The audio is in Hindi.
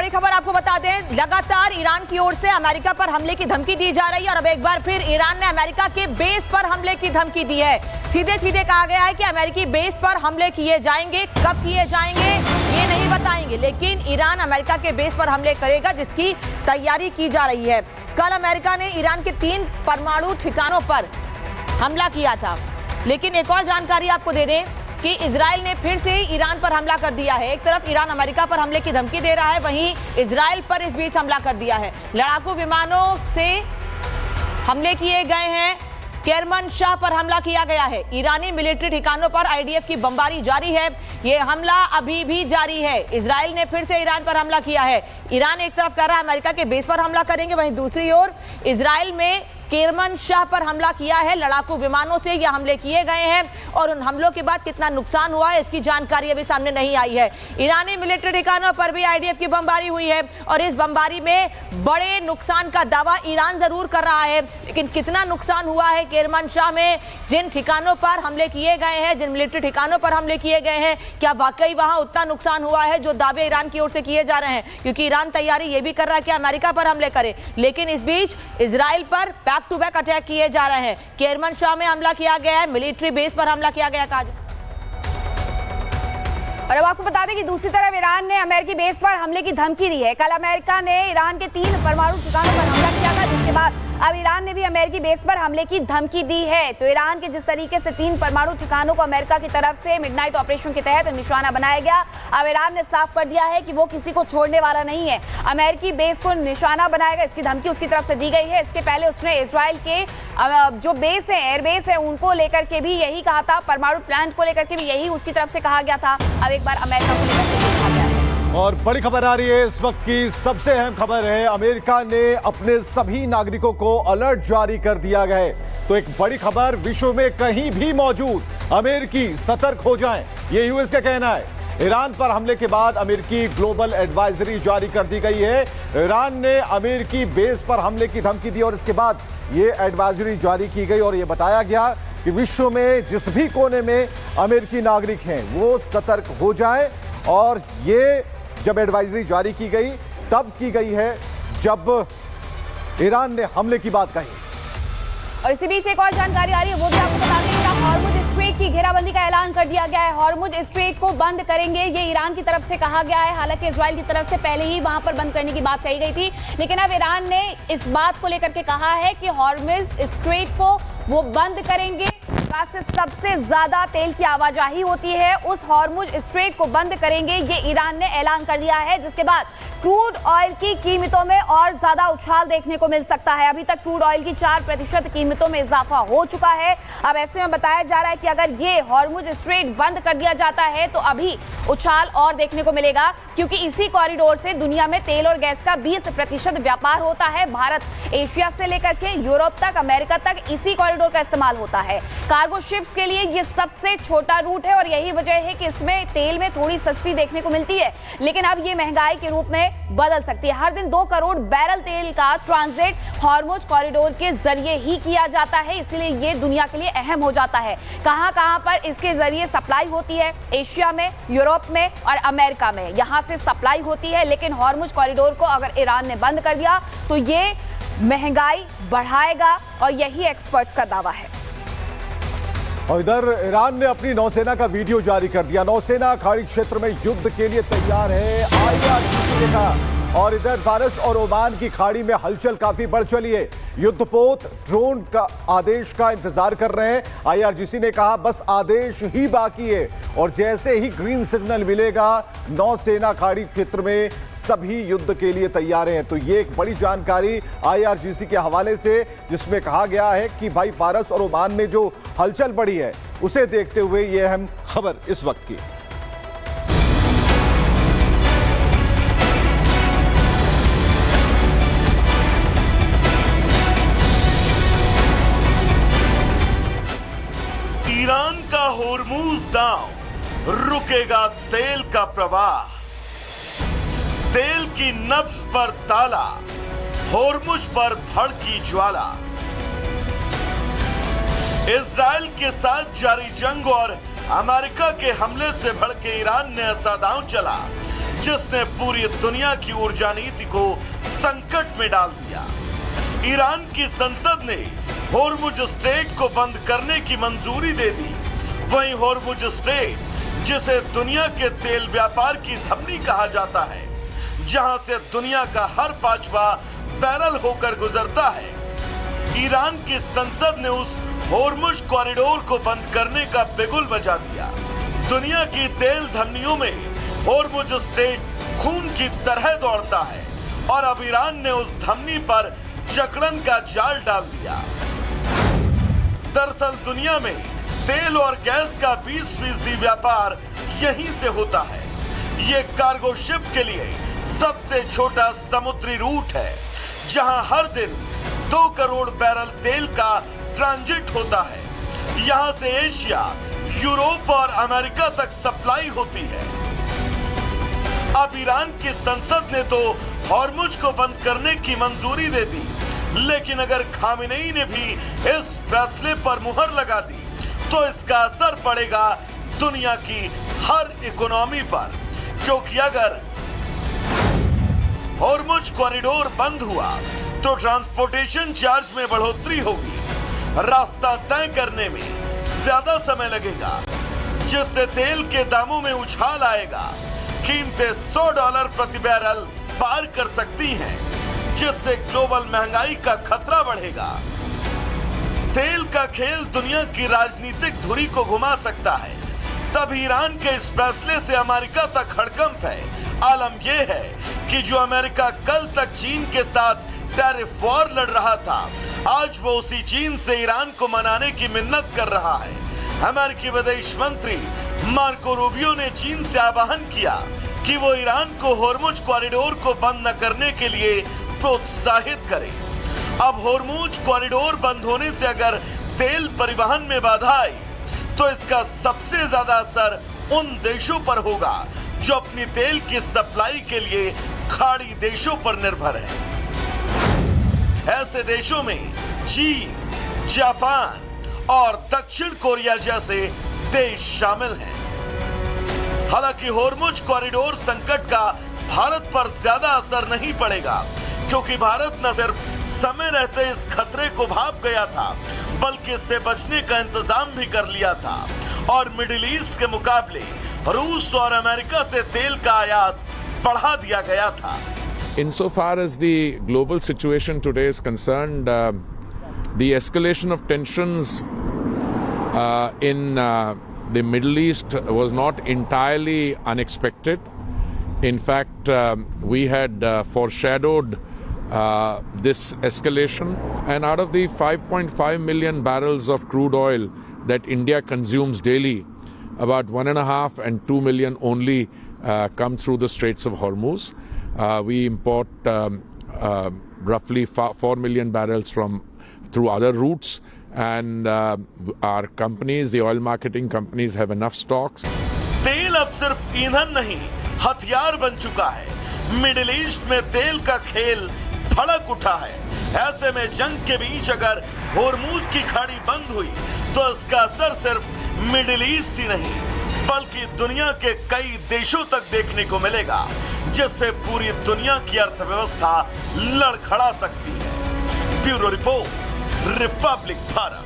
बड़ी खबर आपको बता दें, लगातार ईरान की ओर से अमेरिका पर हमले की धमकी दी जा रही है और अब एक बार फिर ईरान ने अमेरिका के बेस पर हमले की धमकी दी है। सीधे सीधे कहा गया है कि अमेरिकी बेस पर हमले किए जाएंगे, कब किए जाएंगे ये नहीं बताएंगे, लेकिन ईरान अमेरिका के बेस पर हमले करेगा जिसकी तैयारी की जा रही है। कल अमेरिका ने ईरान के 3 परमाणु ठिकानों पर हमला किया था, लेकिन एक और जानकारी आपको दे दें कि इजराइल ने फिर से ईरान पर हमला कर दिया है। एक तरफ ईरान अमेरिका पर हमले की धमकी दे रहा है, वहीं इजराइल पर इस बीच हमला कर दिया है। लड़ाकू विमानों से हमले किए गए हैं, केरमनशाह पर हमला किया गया है। ईरानी मिलिट्री ठिकानों पर आईडीएफ की बमबारी जारी है। ये हमला अभी भी जारी है। इजराइल ने फिर से ईरान पर हमला किया है। ईरान एक तरफ कह रहा है अमेरिका के बेस पर हमला करेंगे, वहीं दूसरी ओर इजराइल में केरमनशाह पर हमला किया है। लड़ाकू विमानों से ये हमले किए गए हैं और उन हमलों के बाद कितना नुकसान हुआ है इसकी जानकारी अभी सामने नहीं आई है। ईरानी मिलिट्री ठिकानों पर भी आईडीएफ की बमबारी हुई है और इस बमबारी में बड़े नुकसान का दावा ईरान जरूर कर रहा है, लेकिन कितना नुकसान हुआ है केरमनशाह में, जिन ठिकानों पर हमले किए गए हैं, जिन मिलिट्री ठिकानों पर हमले किए गए हैं, क्या वाकई वहां उतना नुकसान हुआ है जो दावे ईरान की ओर से किए जा रहे हैं? क्योंकि ईरान तैयारी ये भी कर रहा है कि अमेरिका पर हमले करे, लेकिन इस बीच इजराइल पर बैक टू बैक अटैक किए जा रहे हैं। केरमनशाह में हमला किया गया है, मिलिट्री बेस पर हमला किया गया। और अब आपको बता दें कि दूसरी तरफ ईरान ने अमेरिकी बेस पर हमले की धमकी दी है। कल अमेरिका ने ईरान के 3 परमाणु ठिकानों पर हमला किया था, जिसके बाद अब ईरान ने भी अमेरिकी बेस पर हमले की धमकी दी है। तो ईरान के जिस तरीके से 3 परमाणु ठिकानों को अमेरिका की तरफ से मिडनाइट ऑपरेशन के तहत निशाना बनाया गया, अब ईरान ने साफ कर दिया है कि वो किसी को छोड़ने वाला नहीं है, अमेरिकी बेस को निशाना बनाएगा। इसकी धमकी उसकी तरफ से दी गई है। इसके पहले उसने इजराइल के जो बेस है, एयरबेस है, उनको लेकर के भी यही कहा था, परमाणु प्लांट को लेकर के भी यही उसकी तरफ से कहा गया था। अब एक बार अमेरिका को लेकर के कहा गया है। और बड़ी खबर आ रही है इस वक्त की, सबसे अहम खबर है, अमेरिका ने अपने सभी नागरिकों को अलर्ट जारी कर दिया गया है। तो एक बड़ी खबर, विश्व में कहीं भी मौजूद अमेरिकी सतर्क हो जाएं, ये यूएस का कहना है। ईरान पर हमले के बाद अमेरिकी ग्लोबल एडवाइजरी जारी कर दी गई है। ईरान ने अमेरिकी बेस पर हमले की धमकी दी और इसके बाद ये एडवाइजरी जारी की गई और ये बताया गया कि विश्व में जिस भी कोने में अमेरिकी नागरिक हैं वो सतर्क हो जाएं। और ये जब एडवाइजरी जारी की गई तब की गई है जब ईरान ने हमले की बात कही। और इसी बीच एक और जानकारी आ रही है, वो भी आपको बता दें कि हॉर्मुज स्ट्रेट की घेराबंदी का ऐलान कर दिया गया है। हॉर्मुज स्ट्रेट को बंद करेंगे, ये ईरान की तरफ से कहा गया है। हालांकि इजराइल की तरफ से पहले ही वहां पर बंद करने की बात कही गई थी, लेकिन अब ईरान ने इस बात को लेकर के कहा है कि हॉर्मुज स्ट्रेट को वो बंद करेंगे। से सबसे ज्यादा तेल की आवाजाही होती है, उस हॉर्मुज स्ट्रेट को बंद करेंगे, ये ईरान ने ऐलान कर दिया है। जिसके बाद क्रूड ऑयल की कीमतों में और ज्यादा उछाल देखने को मिल सकता है। अभी तक क्रूड ऑयल की 4% कीमतों में इजाफा हो चुका है। अब ऐसे में बताया जा रहा है कि अगर ये हॉर्मुज स्ट्रेट बंद कर दिया जाता है तो अभी उछाल और देखने को मिलेगा, क्योंकि इसी कॉरिडोर से दुनिया में तेल और गैस का 20% व्यापार होता है। भारत एशिया से लेकर के यूरोप तक, अमेरिका तक इसी कॉरिडोर का इस्तेमाल होता है। कार्गो शिप्स के लिए ये सबसे छोटा रूट है और यही वजह है कि इसमें तेल में थोड़ी सस्ती देखने को मिलती है, लेकिन अब ये महंगाई के रूप में बदल सकती है। हर दिन 2 करोड़ बैरल तेल का ट्रांजिट हॉर्मुज कॉरिडोर के जरिए ही किया जाता है, इसलिए ये दुनिया के लिए अहम हो जाता है। कहां-कहां पर इसके जरिए सप्लाई होती है? एशिया में, यूरोप में और अमेरिका में, यहां से सप्लाई होती है। लेकिन हॉर्मुज कॉरिडोर को अगर ईरान ने बंद कर दिया तो ये महंगाई बढ़ाएगा और यही एक्सपर्ट्स का दावा है। और इधर ईरान ने अपनी नौसेना का वीडियो जारी कर दिया। नौसेना खाड़ी क्षेत्र में युद्ध के लिए तैयार है, आईआरजीसी ने कहा। और इधर फारस और ओमान की खाड़ी में हलचल काफी बढ़ चली है। युद्धपोत ड्रोन का आदेश का इंतजार कर रहे हैं। आईआरजीसी ने कहा बस आदेश ही बाकी है और जैसे ही ग्रीन सिग्नल मिलेगा नौसेना खाड़ी क्षेत्र में सभी युद्ध के लिए तैयार हैं। तो ये एक बड़ी जानकारी आईआरजीसी के हवाले से, जिसमें कहा गया है कि भाई फारस और ओमान में जो हलचल बढ़ी है उसे देखते हुए ये अहम खबर इस वक्त की। ईरान का होर्मुज दांव, रुकेगा तेल का प्रवाह, तेल की नब्ज पर ताला, होर्मुज पर भड़की ज्वाला। इजराइल के साथ जारी जंग और अमेरिका के हमले से भड़के ईरान ने ऐसा दांव चला जिसने पूरी दुनिया की ऊर्जा नीति को संकट में डाल दिया। ईरान की संसद ने होर्मुज स्ट्रेट को बंद करने की मंजूरी दे दी। वहीं होर्मुज स्ट्रेट, जिसे दुनिया के तेल व्यापार की धमनी कहा जाता है, जहां से दुनिया का हर 5वां बैरल होकर गुजरता है, ईरान की संसद ने उस होर्मुज कॉरिडोर को बंद करने का बिगुल बजा दिया। दुनिया की तेल धमनियों में होर्मुज स्ट्रेट खून की तरह दौड़ता है और अब ईरान ने उस धमनी पर जकड़न का जाल डाल दिया। दरअसल दुनिया में तेल और गैस का 20% व्यापार यहीं से होता है। ये कार्गो शिप के लिए सबसे छोटा समुद्री रूट है, जहां हर दिन 2 करोड़ बैरल तेल का ट्रांजिट होता है। यहां से एशिया, यूरोप और अमेरिका तक सप्लाई होती है। अब ईरान की संसद ने तो होर्मुज को बंद करने की मंजूरी दे दी, लेकिन अगर खामेनेई ने भी इस फैसले पर मुहर लगा दी तो इसका असर पड़ेगा दुनिया की हर इकोनॉमी पर, क्योंकि अगर होर्मुज कॉरिडोर बंद हुआ तो ट्रांसपोर्टेशन चार्ज में बढ़ोतरी होगी, रास्ता तय करने में ज्यादा समय लगेगा, जिससे तेल के दामों में उछाल आएगा। कीमतें $100 प्रति बैरल पार कर सकती हैं, जिससे ग्लोबल महंगाई का खतरा बढ़ेगा। तेल का खेल दुनिया की राजनीतिक धुरी को घुमा सकता है। तब ईरान के इस फैसले से अमेरिका तक हड़कंप है। आलम यह है कि जो अमेरिका कल तक चीन के साथ टैरिफ वॉर लड़ रहा था, आज वो उसी चीन से ईरान को मनाने की मिन्नत कर रहा है। अमेरिकी विदेश मंत्री मार्को रूबियो ने चीन से आह्वान किया कि वो ईरान को होर्मुज कॉरिडोर को बंद न करने के लिए प्रोत्साहित करे। अब होर्मुज कॉरिडोर बंद होने से अगर तेल परिवहन में बाधा आई तो इसका सबसे ज्यादा असर उन देशों पर होगा जो अपनी तेल की सप्लाई के लिए खाड़ी देशों पर निर्भर है। ऐसे देशों में चीन, जापान और दक्षिण कोरिया जैसे देश शामिल हैं। हालांकि होर्मुज कॉरिडोर संकट का भारत पर ज्यादा असर नहीं पड़ेगा, क्योंकि भारत न सिर्फ समय रहते इस खतरे को भाप गया था, बल्कि इससे बचने का इंतजाम भी कर लिया था और मिडिल ईस्ट के मुकाबले रूस और अमेरिका से तेल का आयात बढ़ा दिया गया था। Insofar as the global situation today is concerned, the escalation of tensions in the Middle East was not entirely unexpected. In fact, we had foreshadowed this escalation, and out of the 5.5 million barrels of crude oil that India consumes daily, about 1.5 and 2 million only come through the Straits of Hormuz. We import roughly 4 million barrels through other routes, and our companies, the oil marketing companies, have enough stocks. तेल अब सिर्फ ईंधन नहीं, हथियार बन चुका है। मिडिल ईस्ट में तेल का खेल भड़क उठा है। ऐसे में जंग के बीच अगर होर्मुज की खाड़ी बंद हुई तो इसका असर सिर्फ मिडिल ईस्ट ही नहीं, बल्कि दुनिया के कई देशों तक देखने को मिलेगा, जिससे पूरी दुनिया की अर्थव्यवस्था लड़खड़ा सकती है। Bureau report, Republic Bharat.